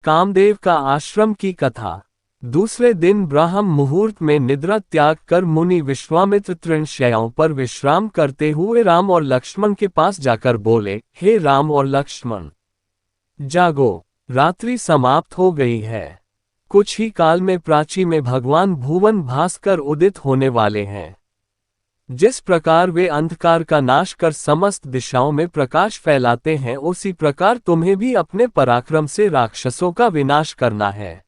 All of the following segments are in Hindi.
कामदेव का आश्रम की कथा। दूसरे दिन ब्राह्म मुहूर्त में निद्रा त्याग कर मुनि विश्वामित्र तृण शैयाओं पर विश्राम करते हुए राम और लक्ष्मण के पास जाकर बोले, हे राम और लक्ष्मण, जागो, रात्रि समाप्त हो गई है। कुछ ही काल में प्राची में भगवान भुवन भास्कर उदित होने वाले हैं। जिस प्रकार वे अंधकार का नाश कर समस्त दिशाओं में प्रकाश फैलाते हैं, उसी प्रकार तुम्हें भी अपने पराक्रम से राक्षसों का विनाश करना है।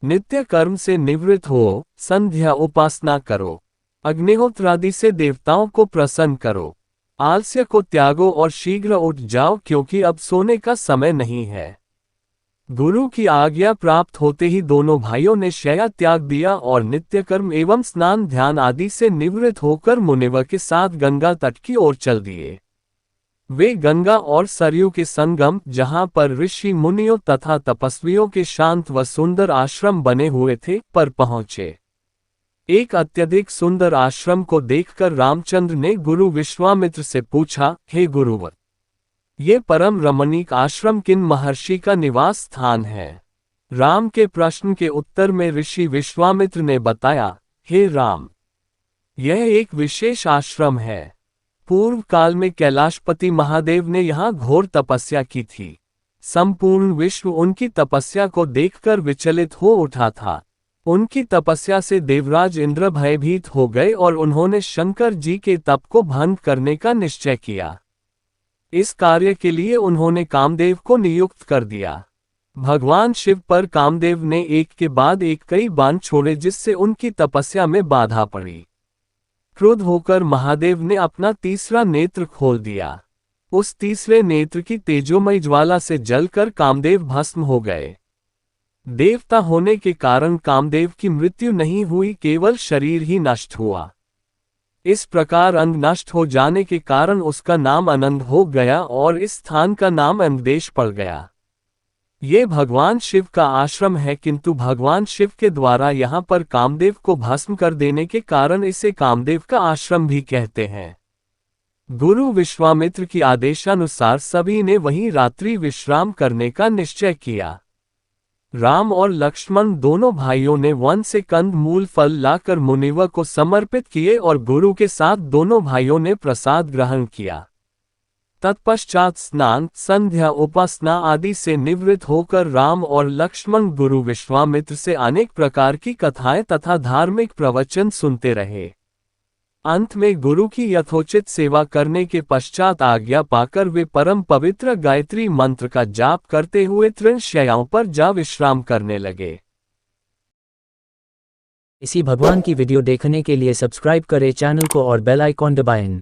नित्य कर्म से निवृत्त हो, संध्या उपासना करो, अग्निहोत्रादि से देवताओं को प्रसन्न करो, आलस्य को त्यागो और शीघ्र उठ जाओ, क्योंकि अब सोने का समय नहीं है। गुरु की आज्ञा प्राप्त होते ही दोनों भाइयों ने शैया त्याग दिया और नित्य कर्म एवं स्नान ध्यान आदि से निवृत्त होकर मुनिवर के साथ गंगा तट की ओर चल दिए। वे गंगा और सरयू के संगम, जहां पर ऋषि मुनियों तथा तपस्वियों के शांत व सुंदर आश्रम बने हुए थे, पर पहुंचे। एक अत्यधिक सुंदर आश्रम को देखकर रामचंद्र ने गुरु विश्वामित्र से पूछा, हे गुरुवर, ये परम रमणीक आश्रम किन महर्षि का निवास स्थान है? राम के प्रश्न के उत्तर में ऋषि विश्वामित्र ने बताया, हे राम, यह एक विशेष आश्रम है। पूर्व काल में कैलाशपति महादेव ने यहाँ घोर तपस्या की थी। संपूर्ण विश्व उनकी तपस्या को देखकर विचलित हो उठा था। उनकी तपस्या से देवराज इंद्र भयभीत हो गए और उन्होंने शंकर जी के तप को भंग करने का निश्चय किया। इस कार्य के लिए उन्होंने कामदेव को नियुक्त कर दिया। भगवान शिव पर कामदेव ने एक के बाद एक कई बाण छोड़े, जिससे उनकी तपस्या में बाधा पड़ी। क्रुद्ध होकर महादेव ने अपना तीसरा नेत्र खोल दिया। उस तीसरे नेत्र की तेजोमयी ज्वाला से जलकर कामदेव भस्म हो गए। देवता होने के कारण कामदेव की मृत्यु नहीं हुई, केवल शरीर ही नष्ट हुआ। इस प्रकार अंग नष्ट हो जाने के कारण उसका नाम अनंत हो गया और इस स्थान का नाम अंगदेश पड़ गया। ये भगवान शिव का आश्रम है, किंतु भगवान शिव के द्वारा यहाँ पर कामदेव को भस्म कर देने के कारण इसे कामदेव का आश्रम भी कहते हैं। गुरु विश्वामित्र की आदेशानुसार सभी ने वहीं रात्रि विश्राम करने का निश्चय किया। राम और लक्ष्मण दोनों भाइयों ने वन से कंद मूल फल लाकर मुनिवर को समर्पित किए और गुरु के साथ दोनों भाइयों ने प्रसाद ग्रहण किया। तत्पश्चात स्नान, संध्या, उपासना आदि से निवृत्त होकर राम और लक्ष्मण गुरु विश्वामित्र से अनेक प्रकार की कथाएं तथा धार्मिक प्रवचन सुनते रहे। अंत में गुरु की यथोचित सेवा करने के पश्चात आज्ञा पाकर वे परम पवित्र गायत्री मंत्र का जाप करते हुए तृण शैयाओं पर जा विश्राम करने लगे। इसी भगवान की वीडियो देखने के लिए सब्सक्राइब करें चैनल को और बेल आइकॉन दबाएं।